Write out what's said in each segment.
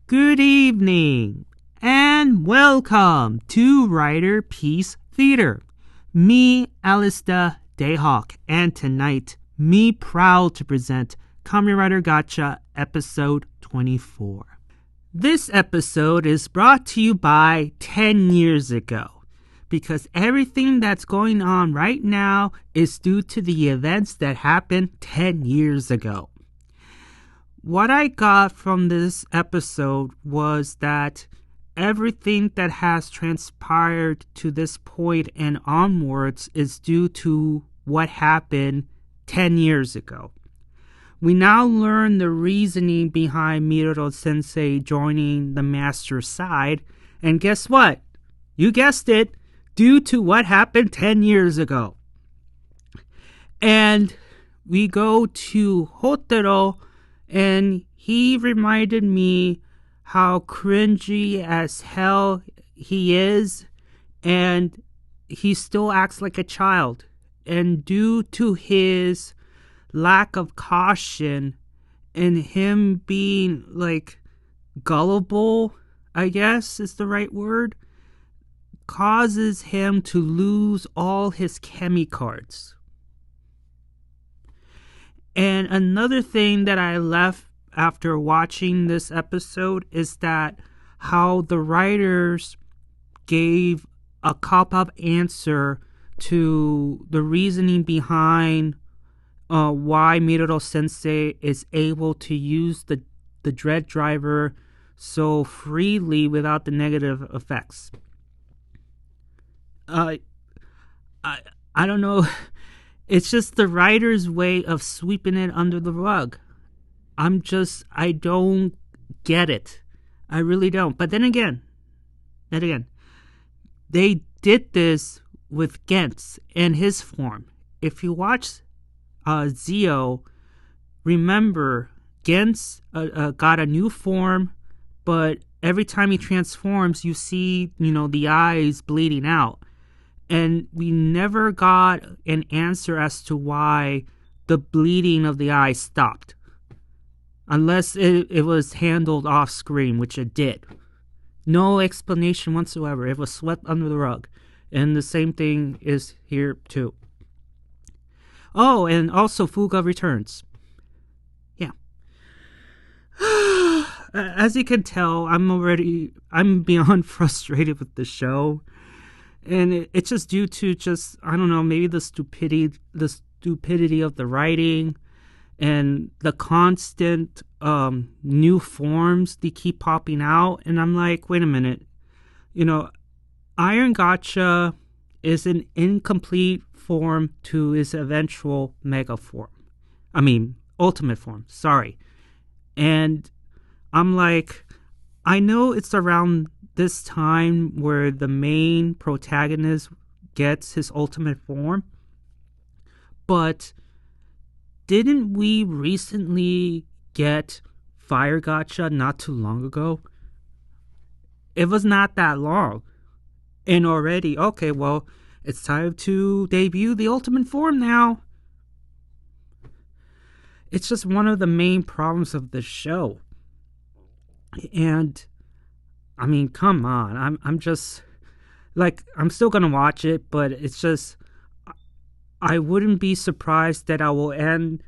Good evening, and welcome to Riderpiece Theater. Me, Alistair Dayhawk, and tonight, me proud to present Kamen Rider Gacha episode 24. This episode is brought to you by 10 years ago, because everything that's going on right now is due to the events that happened 10 years ago. What I got from this episode was that everything that has transpired to this point and onwards is due to what happened 10 years ago. We now learn the reasoning behind Minato Sensei joining the master's side, and guess what? You guessed it, due to what happened 10 years ago. And we go to Hotarou, and he reminded me how cringy as hell he is, and he still acts like a child. And due to his lack of caution and him being like gullible, I guess is the right word, causes him to lose all his chemy cards. And another thing that I left after watching this episode is that how the writers gave a cop-out answer to the reasoning behind why Minato Sensei is able to use the Dread Driver so freely without the negative effects. I don't know. It's just the writer's way of sweeping it under the rug. I don't get it. I really don't. But then again, they did this with Gentz and his form. If you watch Zio, remember, Gentz got a new form, but every time he transforms, you see, the eyes bleeding out. And we never got an answer as to why the bleeding of the eye stopped. Unless it was handled off screen, which it did. No explanation whatsoever. It was swept under the rug. And the same thing is here too. Oh, and also Fuga returns. Yeah. As you can tell, I'm beyond frustrated with the show. And it's just due to I don't know, maybe the stupidity of the writing and the constant new forms they keep popping out. And I'm like, wait a minute. Iron Gacha is an incomplete form to its eventual mega form. Ultimate form, sorry. And I'm like, I know it's around this time where the main protagonist gets his ultimate form, but didn't we recently get Fire Gacha not too long ago? It was not that long. And already, okay, well, it's time to debut the ultimate form now. It's just one of the main problems of the show. And come on. I'm just like, I'm still gonna watch it, but it's just, I wouldn't be surprised that I will end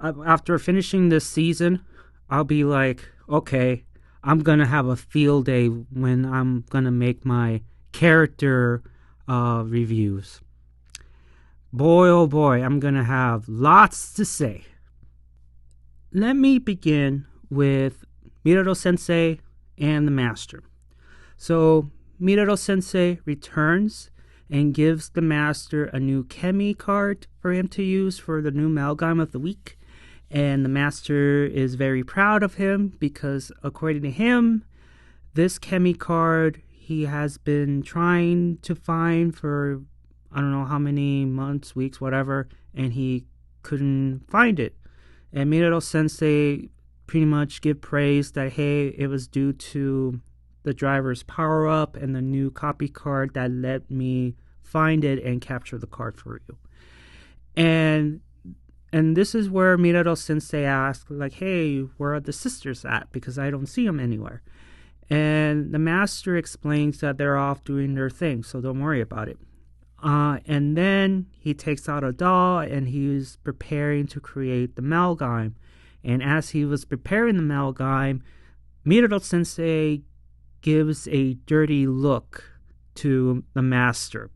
after finishing this season. I'll be like, okay, I'm gonna have a field day when I'm gonna make my character reviews. Boy, oh boy, I'm gonna have lots to say. Let me begin with Minato Sensei and the Master. So Minato Sensei returns and gives the Master a new chemy card for him to use for the new melgam of the week. And the Master is very proud of him because, according to him, this chemy card he has been trying to find for I don't know how many months, weeks, whatever, and he couldn't find it. And Minato Sensei pretty much give praise that, hey, it was due to the driver's power-up and the new copy card that let me find it and capture the card for you. And And this is where Minato Sensei asks, like, hey, where are the sisters at? Because I don't see them anywhere. And the master explains that they're off doing their thing, so don't worry about it. And then he takes out a doll and he's preparing to create the melgam. And as he was preparing the melgam, Minato Sensei gives a dirty look to the master.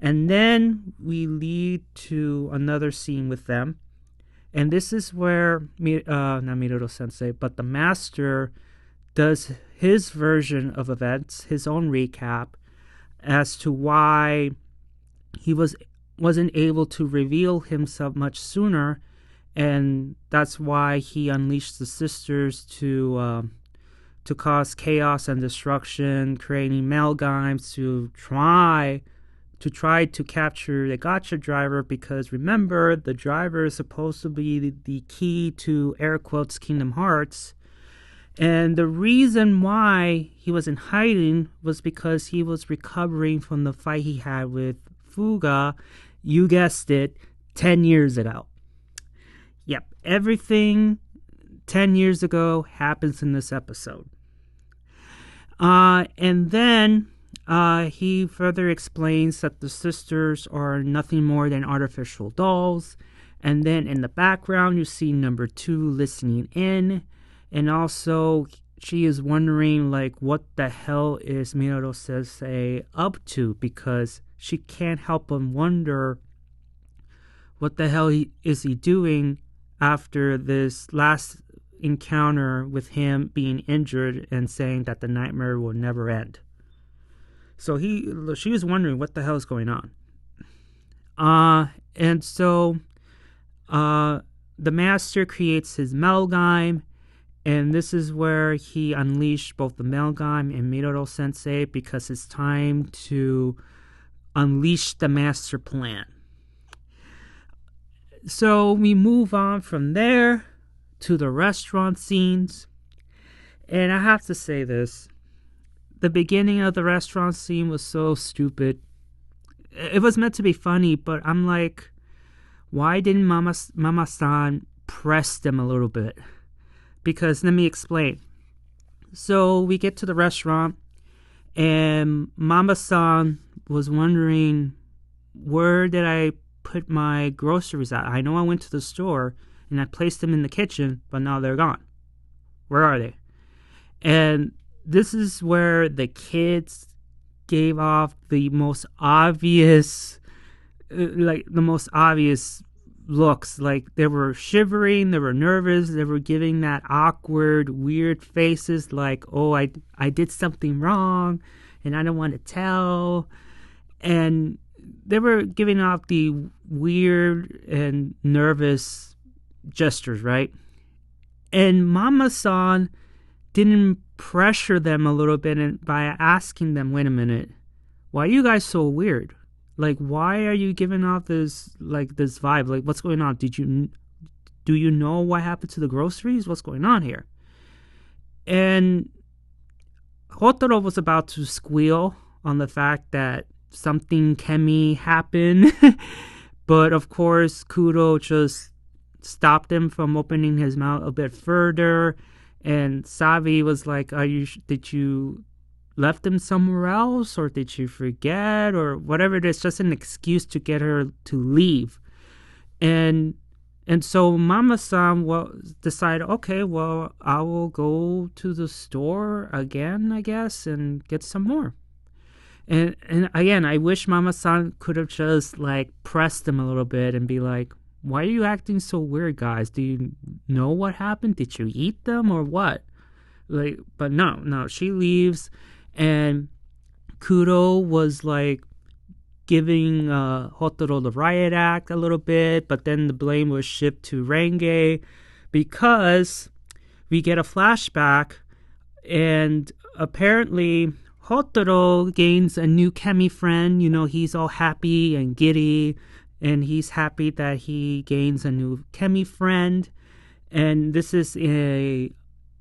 And then we lead to another scene with them. And this is where, not Minato Sensei, but the master does his version of events, his own recap, as to why he wasn't able to reveal himself much sooner. And that's why he unleashed the sisters to cause chaos and destruction, creating melgams to try to capture the gacha driver, because remember, the driver is supposed to be the key to air quotes Kingdom Hearts. And the reason why he was in hiding was because he was recovering from the fight he had with Fuga, you guessed it, 10 years ago. Yep, everything 10 years ago happens in this episode. And then he further explains that the sisters are nothing more than artificial dolls. And then in the background, you see number 2 listening in. And also, she is wondering, like, what the hell is Minato Sensei up to? Because she can't help but wonder what the hell is he doing after this last encounter with him being injured and saying that the nightmare will never end. So she was wondering what the hell is going on. And so the master creates his melgam, and this is where he unleashed both the melgam and Minato Sensei, because it's time to unleash the master plan. So we move on from there to the restaurant scenes. And I have to say this. The beginning of the restaurant scene was so stupid. It was meant to be funny, but I'm like, why didn't Mama-san press them a little bit? Because let me explain. So we get to the restaurant, and Mama-san was wondering, where did I put my groceries at? I know I went to the store and I placed them in the kitchen, but now they're gone. Where are they? And this is where the kids gave off the most obvious, looks. Like, they were shivering, they were nervous, they were giving that awkward, weird faces like, oh, I did something wrong and I don't want to tell. And they were giving off the weird and nervous gestures, right? And Mama-san didn't pressure them a little bit by asking them, wait a minute, why are you guys so weird? Like, why are you giving off this vibe? Like, what's going on? Do you know what happened to the groceries? What's going on here? And Hotarou was about to squeal on the fact that something chemy happened. But of course, Kuro just stopped him from opening his mouth a bit further. And Savi was like, did you left them somewhere else, or did you forget, or whatever it is, just an excuse to get her to leave. And so Mama-san decided, okay, well, I will go to the store again, I guess, and get some more. And again, I wish Mama-san could have just like pressed them a little bit and be like, why are you acting so weird, guys? Do you know what happened? Did you eat them or what? Like, but no, she leaves. And Kuro was like giving Hotarou the riot act a little bit, but then the blame was shifted to Renge, because we get a flashback, and apparently Hotarou gains a new chemy friend. You know, he's all happy and giddy, and he's happy that he gains a new chemy friend. And this is a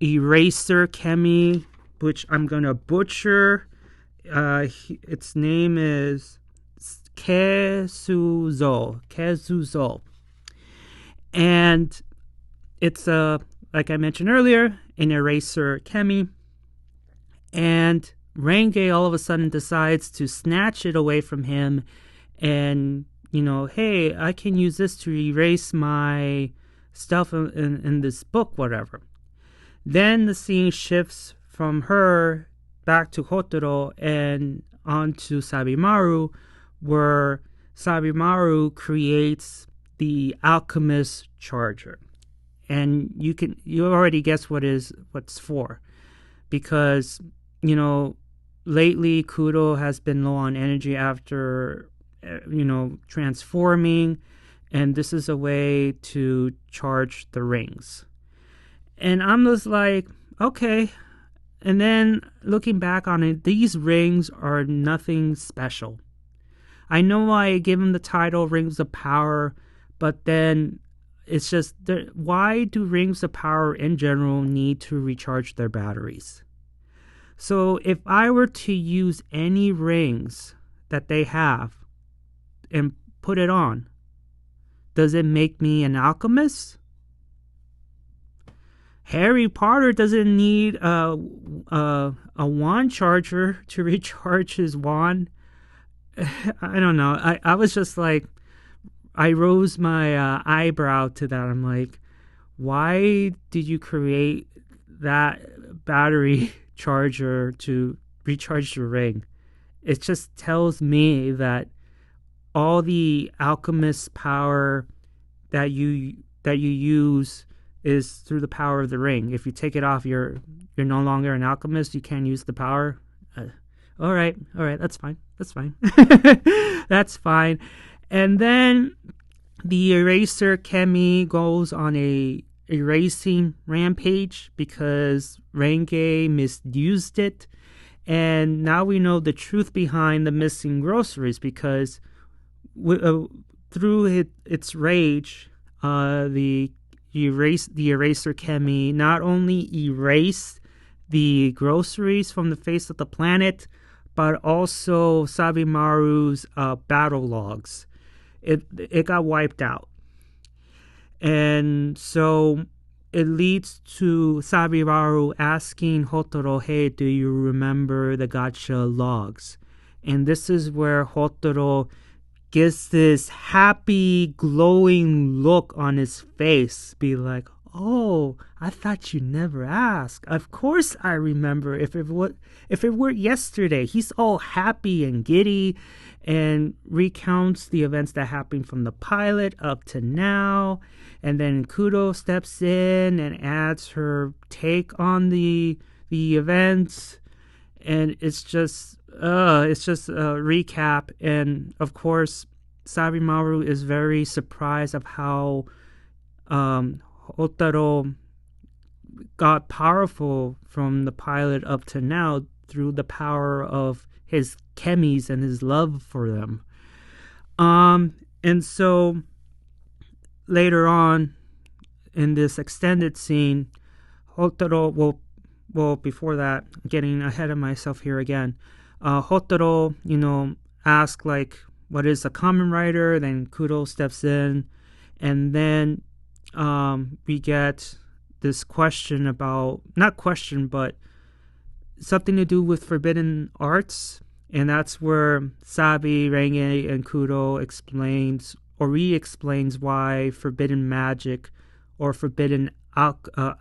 eraser chemy, which I'm gonna butcher. Its name is Kezuzo. And it's like I mentioned earlier, an eraser chemy. And Renge all of a sudden decides to snatch it away from him and, hey, I can use this to erase my stuff in this book, whatever. Then the scene shifts from her back to Hotarou and onto Sabimaru, where Sabimaru creates the alchemist charger. And you already guess what's for. Because, lately Kudo has been low on energy after, transforming, and this is a way to charge the rings. And I'm just like, okay. And then looking back on it, these rings are nothing special. I know I gave them the title Rings of Power, but then it's just, why do Rings of Power in general need to recharge their batteries? So if I were to use any rings that they have and put it on, does it make me an alchemist? Harry Potter doesn't need a wand charger to recharge his wand. I don't know. I was just like, I rose my eyebrow to that. I'm like, why did you create that battery charger to recharge your ring? It just tells me that all the alchemist power that you use is through the power of the ring. If you take it off, you're no longer an alchemist. You can't use the power. All right, that's fine. That's fine. And then the eraser chemy goes on a erasing rampage because Renge misused it. And now we know the truth behind the missing groceries because through its rage, the eraser chemy not only erased the groceries from the face of the planet, but also Sabimaru's battle logs. It got wiped out. And so it leads to Sabimaru asking Hotarou, hey, do you remember the gacha logs? And this is where Hotarou gets this happy, glowing look on his face. Be like, oh, I thought you never asked. Of course I remember. If it were yesterday. He's all happy and giddy and recounts the events that happened from the pilot up to now. And then Kudo steps in and adds her take on the events. And it's just a recap. And of course, Sabimaru is very surprised of how Hotarou got powerful from the pilot up to now through the power of his chemies and his love for them. And so later on in this extended scene, Hotarou, well, before that, getting ahead of myself here again, Hotarou, asks like, what is a Kamen Rider? Then Kudo steps in, and then we get this question about, not question, but something to do with forbidden arts. And that's where Sabi, Renge, and Kudo explains or re-explains why forbidden magic or forbidden alchemy,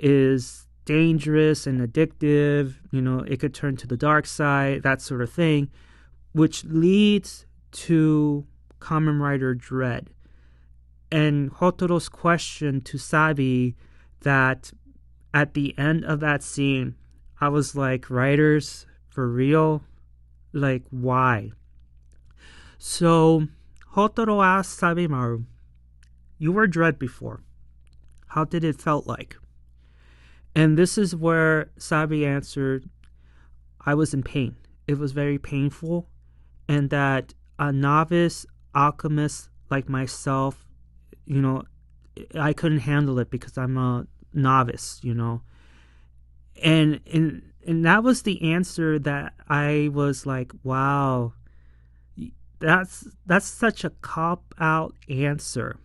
is dangerous and addictive. It could turn to the dark side, that sort of thing, which leads to Kamen Rider Dread. And Hotarou's question to Sabi, that at the end of that scene, I was like, writers, for real? Like, why? So Hotarou asked Sabimaru, you were Dread before. How did it felt like? And this is where Sabi answered, I was in pain. It was very painful. And that a novice alchemist like myself, I couldn't handle it because I'm a novice, And that was the answer that I was like, wow, that's such a cop out answer,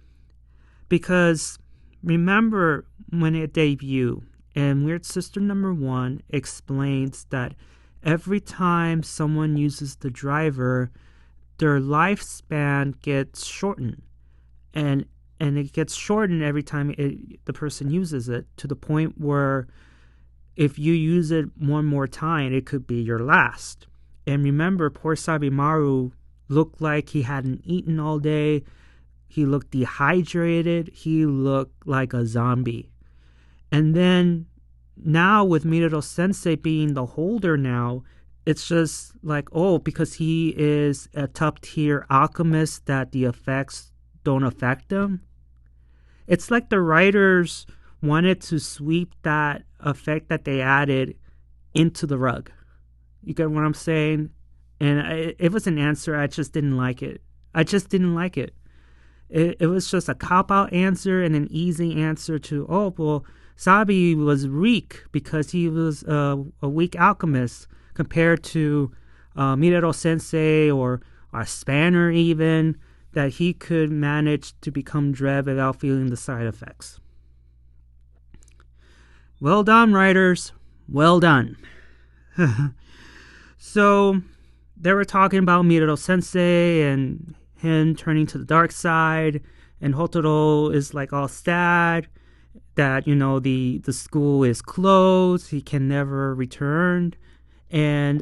because remember when it debuted, and Weird Sister number 1 explains that every time someone uses the driver, their lifespan gets shortened, and it gets shortened every time the person uses it, to the point where if you use it one more time, it could be your last. And remember, poor Sabimaru looked like he hadn't eaten all day. He looked dehydrated. He looked like a zombie. And then now with Minato Sensei being the holder now, it's just like, oh, because he is a top tier alchemist, that the effects don't affect him. It's like the writers wanted to sweep that effect that they added into the rug. You get what I'm saying? And it was an answer. I just didn't like it. It was just a cop-out answer and an easy answer to, oh, well, Sabi was weak because he was a weak alchemist compared to Minato Sensei or Spanner even, that he could manage to become Dread without feeling the side effects. Well done, writers. Well done. So they were talking about Minato Sensei and him turning to the dark side, and Hotarou is like all sad that, you know, the school is closed, he can never return. And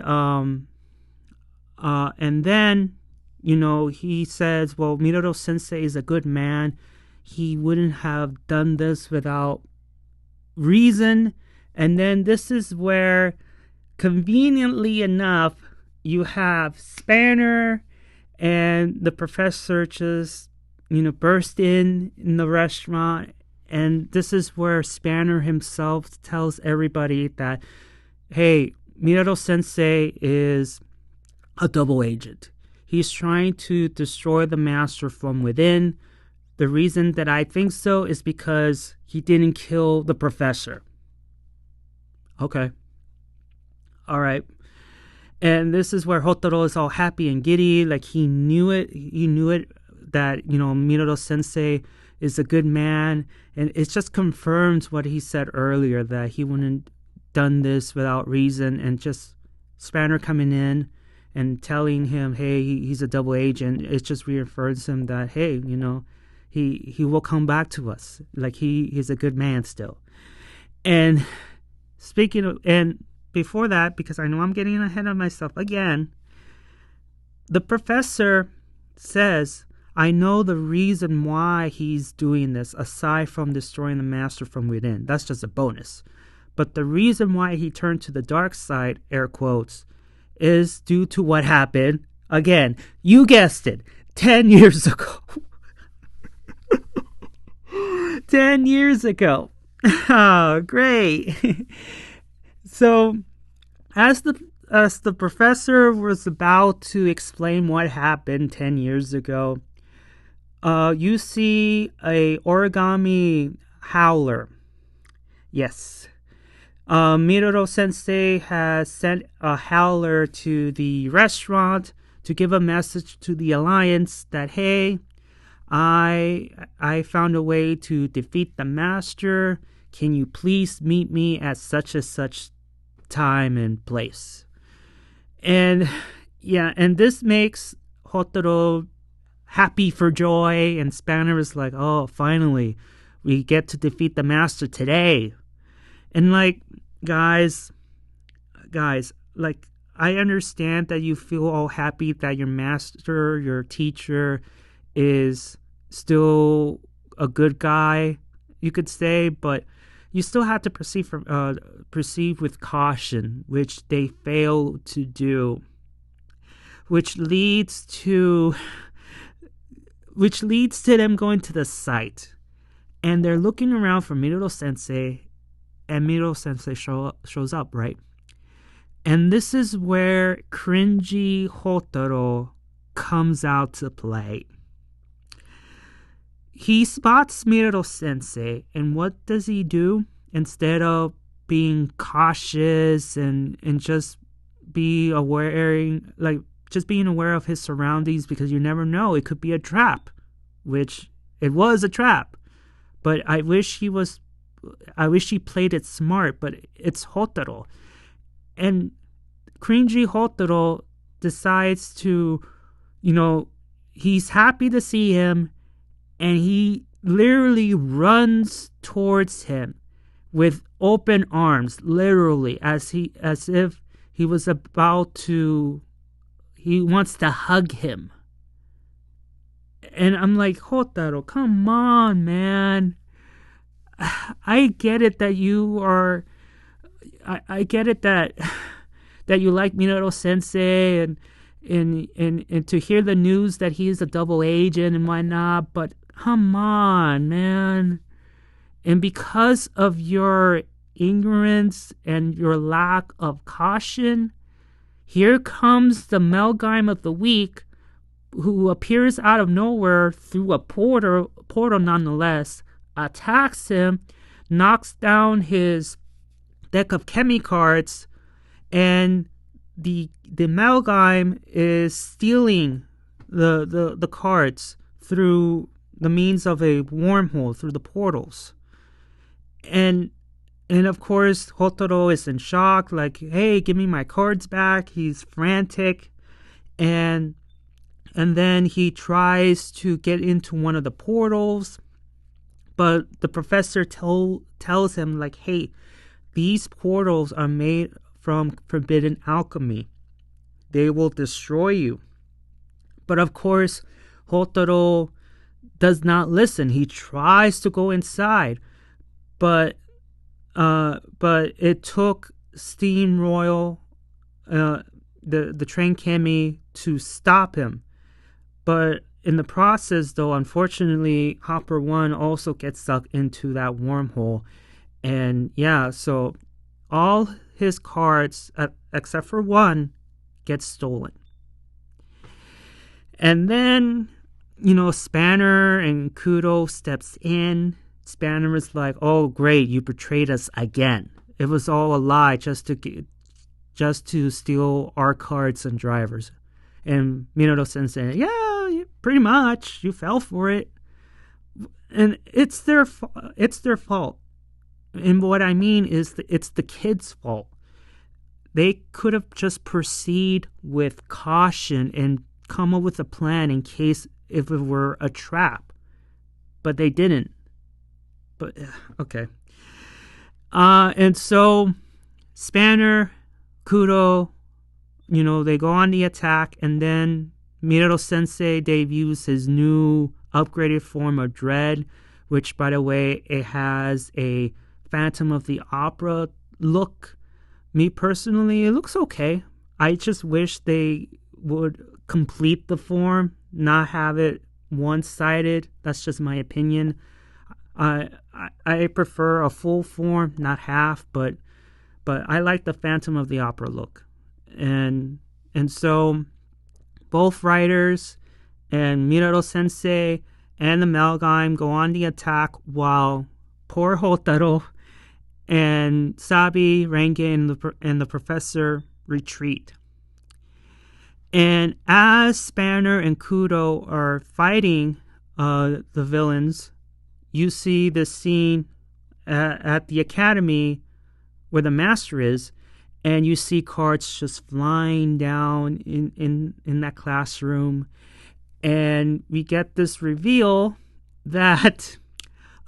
then, you know, he says, well, Minato Sensei is a good man. He wouldn't have done this without reason. And then this is where, conveniently enough, you have Spanner and the professor just, you know, burst in the restaurant. And this is where Spanner himself tells everybody that, hey, Minato Sensei is a double agent. He's trying to destroy the master from within. The reason that I think so is because he didn't kill the professor. Okay. All right. And this is where Hotarou is all happy and giddy. Like, he knew it. He knew it that, you know, Minato Sensei is a good man. And it just confirms what he said earlier, that he wouldn't done this without reason. And just Spanner coming in and telling him, hey, he's a double agent, it just reaffirms him that, hey, you know, he will come back to us. Like, he's a good man still. And speaking of, and before that, because I know I'm getting ahead of myself again, the professor says, I know the reason why he's doing this, aside from destroying the master from within. That's just a bonus. But the reason why he turned to the dark side, air quotes, is due to what happened, again, you guessed it, 10 years ago. 10 years ago. Oh, great. So, as the professor was about to explain what happened 10 years ago, you see a origami howler. Yes. Minato Sensei has sent a howler to the restaurant to give a message to the Alliance that, hey, I found a way to defeat the master. Can you please meet me at such and such time and place? And yeah, and this makes Hotarou happy for joy, and Spanner is like, oh, finally, we get to defeat the master today. And like, guys, like, I understand that you feel all happy that your master, your teacher, is still a good guy, you could say, but you still have to proceed with caution, which they fail to do, which leads to them going to the site, and they're looking around for Minato Sensei, and Minato Sensei shows up, right? And this is where cringy Hotarou comes out to play. He spots Minato Sensei, and what does he do? Instead of being cautious and just be aware, like just being aware of his surroundings, because you never know. It could be a trap, which it was a trap. But I wish he played it smart, but it's Hotarou. And cringy Hotarou decides to, he's happy to see him, and he literally runs towards him with open arms, literally, as if he was about to, he wants to hug him. And I'm like, Hotarou, come on, man. I get it that you are, I get it that you like Minato Sensei, and to hear the news that he's a double agent and whatnot, but come on, man. And because of your ignorance and your lack of caution, here comes the melgam of the week, who appears out of nowhere through a portal nonetheless, attacks him, knocks down his deck of chemy cards, and the melgam is stealing the cards through the means of a wormhole through the portals. And of course, Hotarou is in shock, like, hey, give me my cards back. He's frantic. And then he tries to get into one of the portals, but the professor tells him, like, hey, these portals are made from forbidden alchemy. They will destroy you. But of course, Hotarou does not listen. He tries to go inside, but it took Steam Royal, the train chemy, to stop him. But in the process, though, unfortunately, Hopper 1 also gets sucked into that wormhole. And yeah, so all his cards, except for one, get stolen. And then, Spanner and Kudo steps in. Spanner is like, oh, great, you betrayed us again. It was all a lie just to steal our cards and drivers. And Minato Sensei, yeah, pretty much, you fell for it. And it's their fault. And what I mean is it's the kids' fault. They could have just proceed with caution and come up with a plan in case if it were a trap. But they didn't. But, okay. And so, Spanner, Kudo, they go on the attack, and then Minato Sensei debuts his new upgraded form of Dread, which, by the way, it has a Phantom of the Opera look. Me personally, it looks okay. I just wish they would complete the form, not have it one-sided. That's just my opinion. I prefer a full form, not half, but I like the Phantom of the Opera look. And so both writers and Minato Sensei and the melgam go on the attack, while poor Hotarou and Sabi, Rengen, and the professor retreat. And as Spanner and Kudo are fighting the villains, you see this scene at the academy where the master is, and you see cards just flying down in that classroom. And we get this reveal that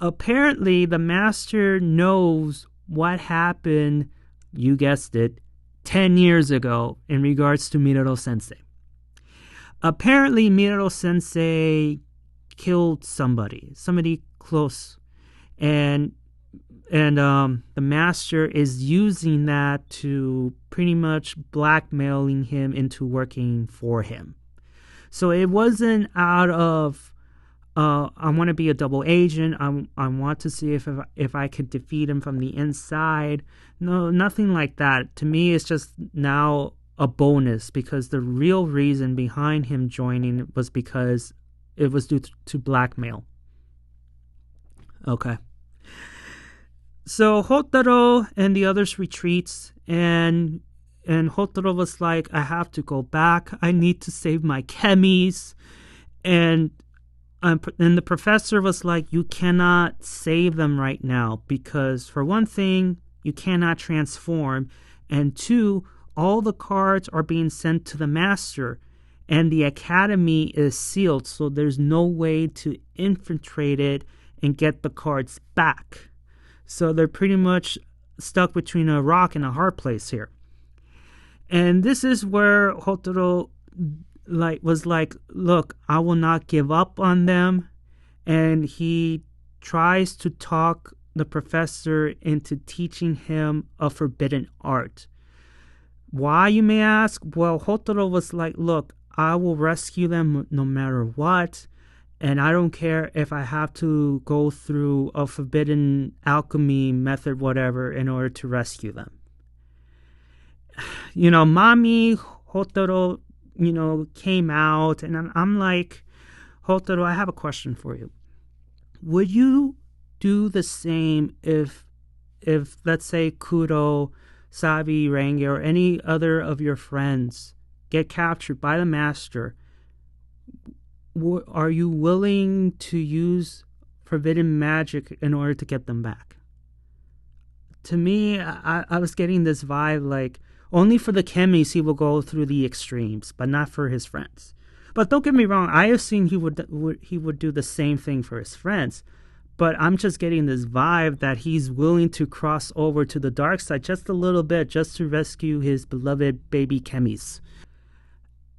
apparently the master knows what happened, you guessed it, 10 years ago in regards to Minato Sensei. Apparently Minato Sensei killed somebody close, and the master is using that to pretty much blackmailing him into working for him. So it wasn't out of I want to be a double agent. I want to see if I could defeat him from the inside. No, nothing like that. To me, it's just now a bonus, because the real reason behind him joining was because it was due to blackmail. Okay. So Hotarou and the others retreats, and and Hotarou was like, I have to go back. I need to save my chemies. And the professor was like, you cannot save them right now because, for one thing, you cannot transform. And two, all the cards are being sent to the master. And the academy is sealed, so there's no way to infiltrate it and get the cards back. So they're pretty much stuck between a rock and a hard place here. And this is where Hotarou was like, look, I will not give up on them. And he tries to talk the professor into teaching him a forbidden art. Why, you may ask? Well, Hotarou was like, look, I will rescue them no matter what. And I don't care if I have to go through a forbidden alchemy method, whatever, in order to rescue them. Mami Hotarou, came out, and I'm like, Hotarou, I have a question for you. Would you do the same if let's say Kuro, Sabi, Renge, or any other of your friends get captured by the master? Are you willing to use forbidden magic in order to get them back? To me, I was getting this vibe like, only for the chemies he will go through the extremes, but not for his friends. But don't get me wrong, I assume he would do the same thing for his friends. But I'm just getting this vibe that he's willing to cross over to the dark side just a little bit, just to rescue his beloved baby chemies.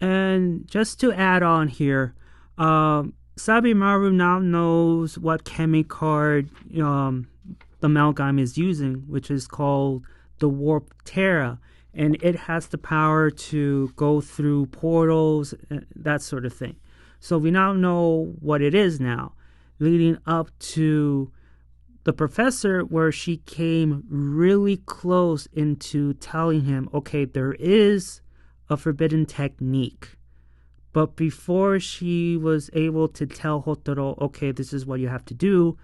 And just to add on here, Sabimaru now knows what chemi card the melgam is using, which is called the Warp Terra. And it has the power to go through portals, that sort of thing. So we now know what it is now, leading up to the professor, where she came really close into telling him, okay, there is a forbidden technique. But before she was able to tell Hotarou, okay, this is what you have to do,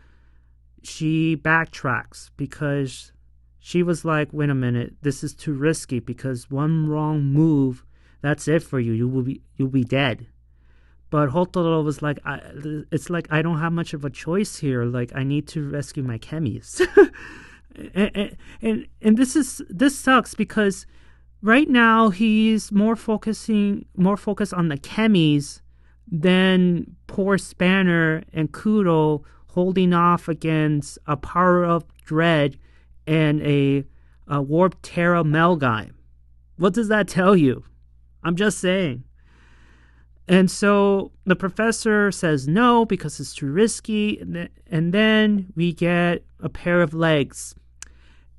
she backtracks because she was like, wait a minute, this is too risky because one wrong move, that's it for you. You'll be dead. But Hotarou was like, it's like I don't have much of a choice here. Like, I need to rescue my chemies. and this sucks because right now he's more focused on the chemies than poor Spanner and Kuro holding off against a power-up Dread and a Warp Terra melgam. What does that tell you? I'm just saying. And so the professor says no because it's too risky. And then we get a pair of legs.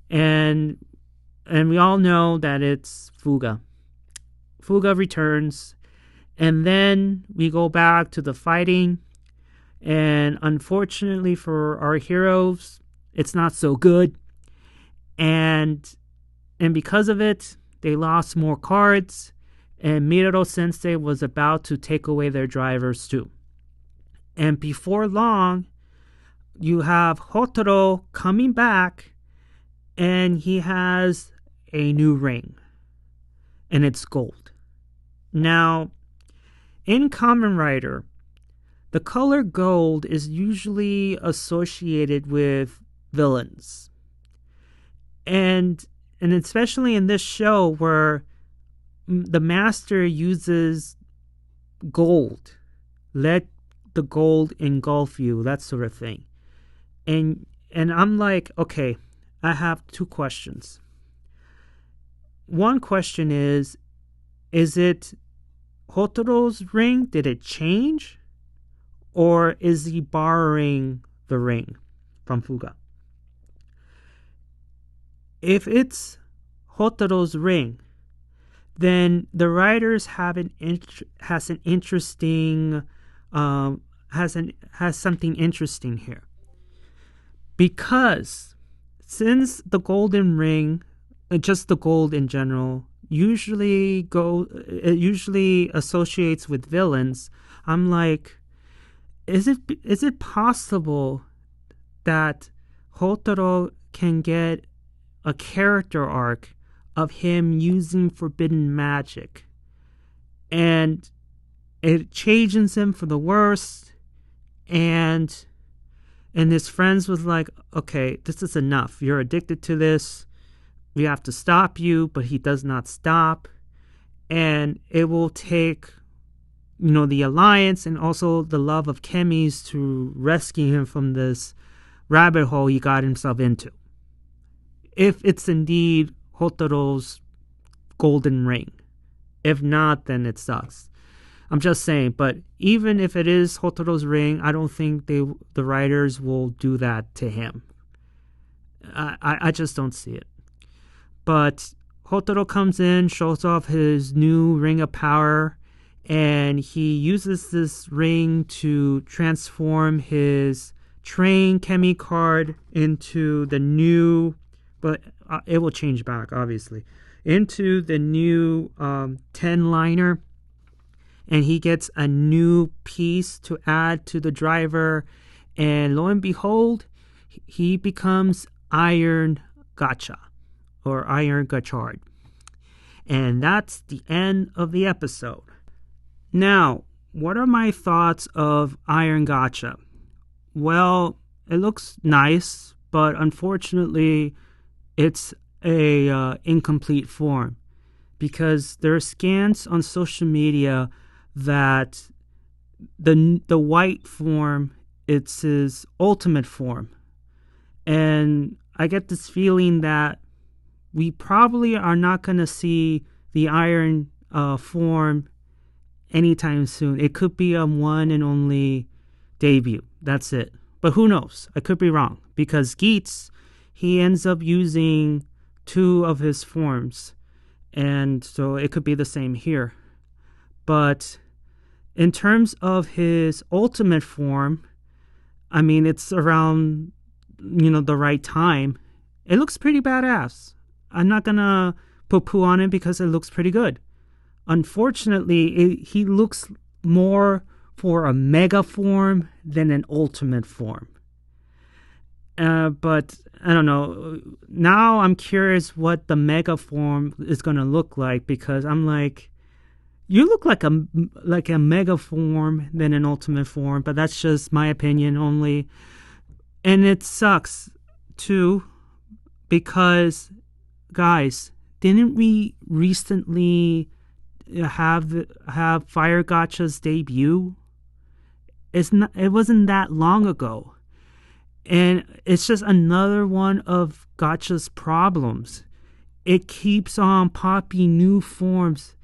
And we all know that it's Fuga. Fuga returns. And then we go back to the fighting. And unfortunately for our heroes, it's not so good. And because of it, they lost more cards. And Minato Sensei was about to take away their drivers too. And before long, you have Hotarou coming back, and he has a new ring. And it's gold. Now, in Kamen Rider, the color gold is usually associated with villains. And especially in this show where the master uses gold, let the gold engulf you, that sort of thing. And I'm like, okay, I have two questions. One question is it Hotarou's ring? Did it change? Or is he borrowing the ring from Fuga? If it's Hotarou's ring, then the writers has something interesting here, because since the golden ring, just the gold in general, usually associates with villains, I'm like, is it possible that Hotarou can get a character arc of him using forbidden magic. And it changes him for the worst. And his friends was like, okay, this is enough. You're addicted to this. We have to stop you. But he does not stop. And it will take, the alliance and also the love of chemies to rescue him from this rabbit hole he got himself into. If it's indeed Hotarou's golden ring. If not, then it sucks. I'm just saying, but even if it is Hotarou's ring, I don't think the writers will do that to him. I just don't see it. But Hotarou comes in, shows off his new ring of power, and he uses this ring to transform his train chemi card into the new, but it will change back, obviously, into the new 10-liner. And he gets a new piece to add to the driver. And lo and behold, he becomes Iron Gacha, or Iron Gachard. And that's the end of the episode. Now, what are my thoughts of Iron Gacha? Well, it looks nice, but unfortunately, it's a incomplete form. Because there are scans on social media that the white form, it's his ultimate form. And I get this feeling that we probably are not going to see the iron form anytime soon. It could be a one and only debut. That's it. But who knows? I could be wrong. Because Geats, he ends up using 2 of his forms. And so it could be the same here. But in terms of his ultimate form, I mean, it's around, the right time. It looks pretty badass. I'm not going to poo-poo on it because it looks pretty good. Unfortunately, he looks more for a mega form than an ultimate form. But I don't know. Now I'm curious what the mega form is going to look like, because I'm like, you look like a mega form than an ultimate form, but that's just my opinion only. And it sucks too, because guys, didn't we recently have Fire Gacha's debut? It wasn't that long ago. And it's just another one of Gacha's problems. It keeps on popping new forms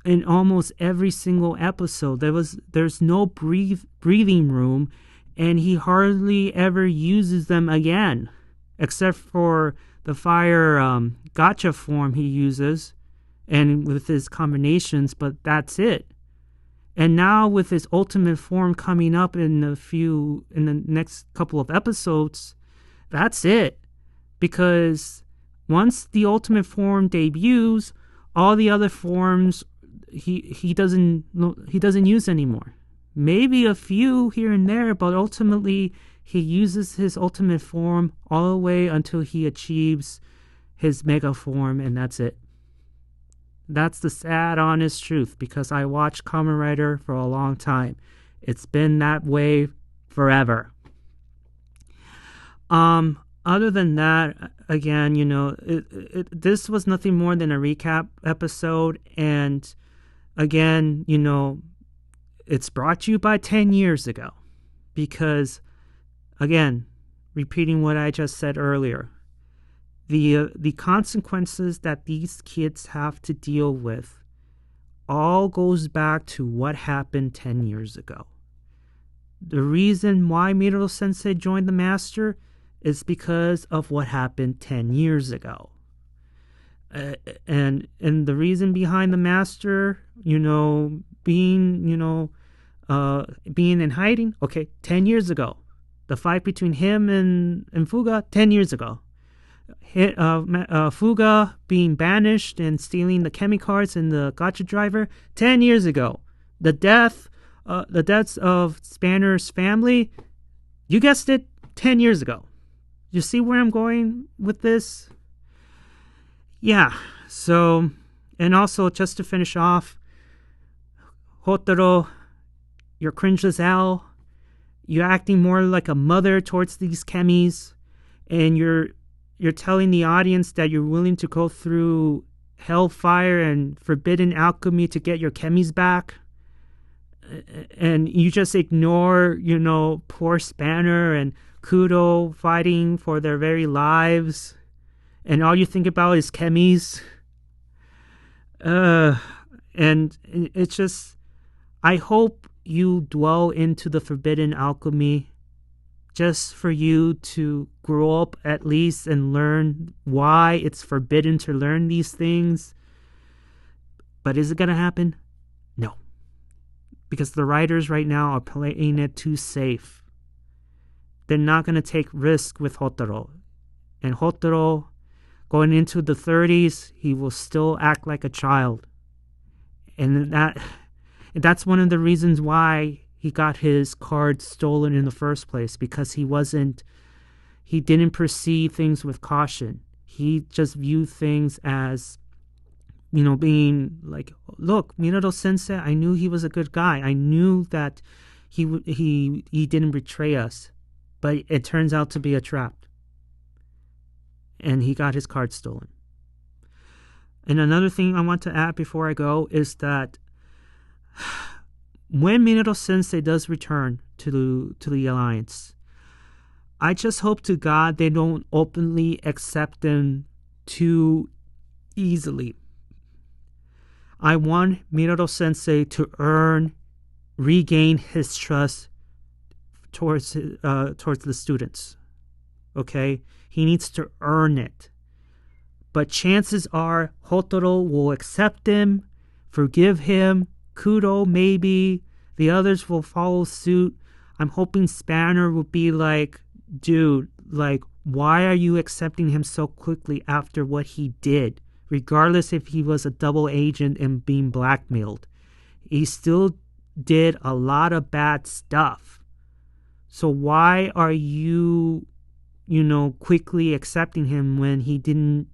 in almost every single episode. There's no breathing room, and he hardly ever uses them again, except for the fire Gacha form he uses, and with his combinations, but that's it. And now with his ultimate form coming up in the next couple of episodes, that's it. Because once the ultimate form debuts, all the other forms he doesn't use anymore. Maybe a few here and there, but ultimately he uses his ultimate form all the way until he achieves his mega form, and that's it. That's the sad, honest truth, because I watched Kamen Rider for a long time. It's been that way forever. Other than that, again, this was nothing more than a recap episode, and again, it's brought to you by 10 years ago, because, again, repeating what I just said earlier, the consequences that these kids have to deal with all goes back to what happened 10 years ago. The reason why Minato Sensei joined the Master is because of what happened 10 years ago. And the reason behind the Master, being in hiding, 10 years ago. The fight between him and Fuga, 10 years ago. Fuga being banished and stealing the chemi cards and the gacha driver, 10 years ago. The deaths of Spanner's family, you guessed it, 10 years ago. You see where I'm going with this? Yeah, So, and also just to finish off, Hotarou, you're cringe as hell. You're acting more like a mother towards these chemies, and you're telling the audience that you're willing to go through hellfire and forbidden alchemy to get your chemies back. And you just ignore, poor Spanner and Kudo fighting for their very lives. And all you think about is chemies. And it's just, I hope you dwell into the forbidden alchemy just for you to grow up at least and learn why it's forbidden to learn these things. But is it going to happen? No. Because the writers right now are playing it too safe. They're not going to take risk with Hotarou. And Hotarou, going into the 30s, he will still act like a child. And that's one of the reasons why he got his card stolen in the first place, because he didn't perceive things with caution. He just viewed things as, being like, look, Minato Sensei, I knew he was a good guy. I knew that he didn't betray us, but it turns out to be a trap. And he got his card stolen. And another thing I want to add before I go is that when Minato Sensei does return to the Alliance, I just hope to God they don't openly accept him too easily. I want Minato Sensei to regain his trust towards the students. Okay? He needs to earn it. But chances are Hotarou will accept him, forgive him. Kudo, maybe. The others will follow suit. I'm hoping Spanner will be like, dude, why are you accepting him so quickly after what he did? Regardless if he was a double agent and being blackmailed. He still did a lot of bad stuff. So why are you, quickly accepting him when he didn't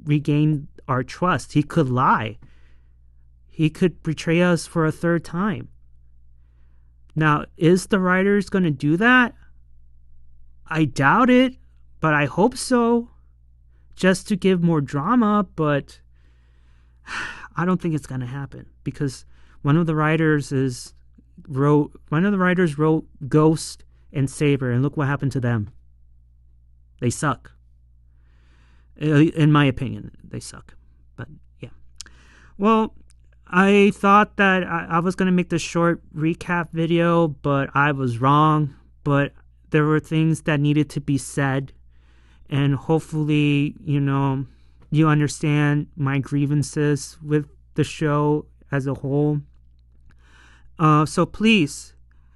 regain our trust? He could lie. He could betray us for a third time. Now, is the writers going to do that? I doubt it, but I hope so. Just to give more drama, but I don't think it's going to happen, because one of the writers wrote Ghost and Saber, and look what happened to them. They suck. In my opinion, they suck. But yeah. Well, I thought that I was going to make this short recap video, but I was wrong. But there were things that needed to be said. And hopefully, you understand my grievances with the show as a whole. So please,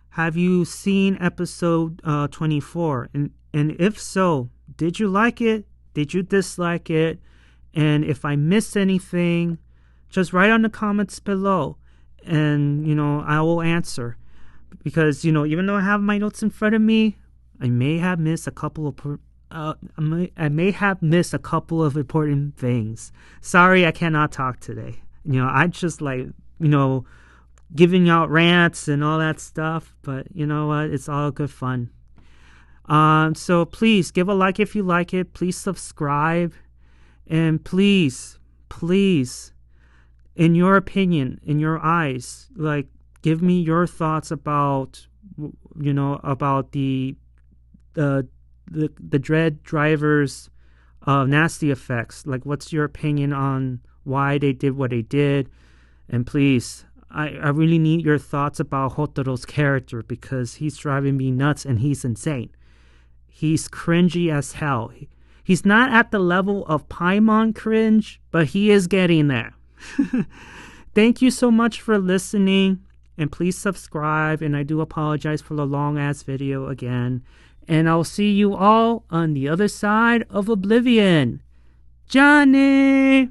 have you seen episode 24? And if so, did you like it? Did you dislike it? And if I missed anything, just write on the comments below. And, I will answer. Because, even though I have my notes in front of me, I may have missed a couple of important things. Sorry, I cannot talk today. I just giving out rants and all that stuff. But you know what? It's all good fun. So please give a like if you like it. Please subscribe. And please, in your opinion, in your eyes, give me your thoughts about, about the Dread drivers' nasty effects. What's your opinion on why they did what they did? And please, I really need your thoughts about Hotarou's character, because he's driving me nuts and he's insane. He's cringy as hell. He's not at the level of Paimon cringe, but he is getting there. Thank you so much for listening, and please subscribe. And I do apologize for the long ass video again. And I'll see you all on the other side of Oblivion. Johnny!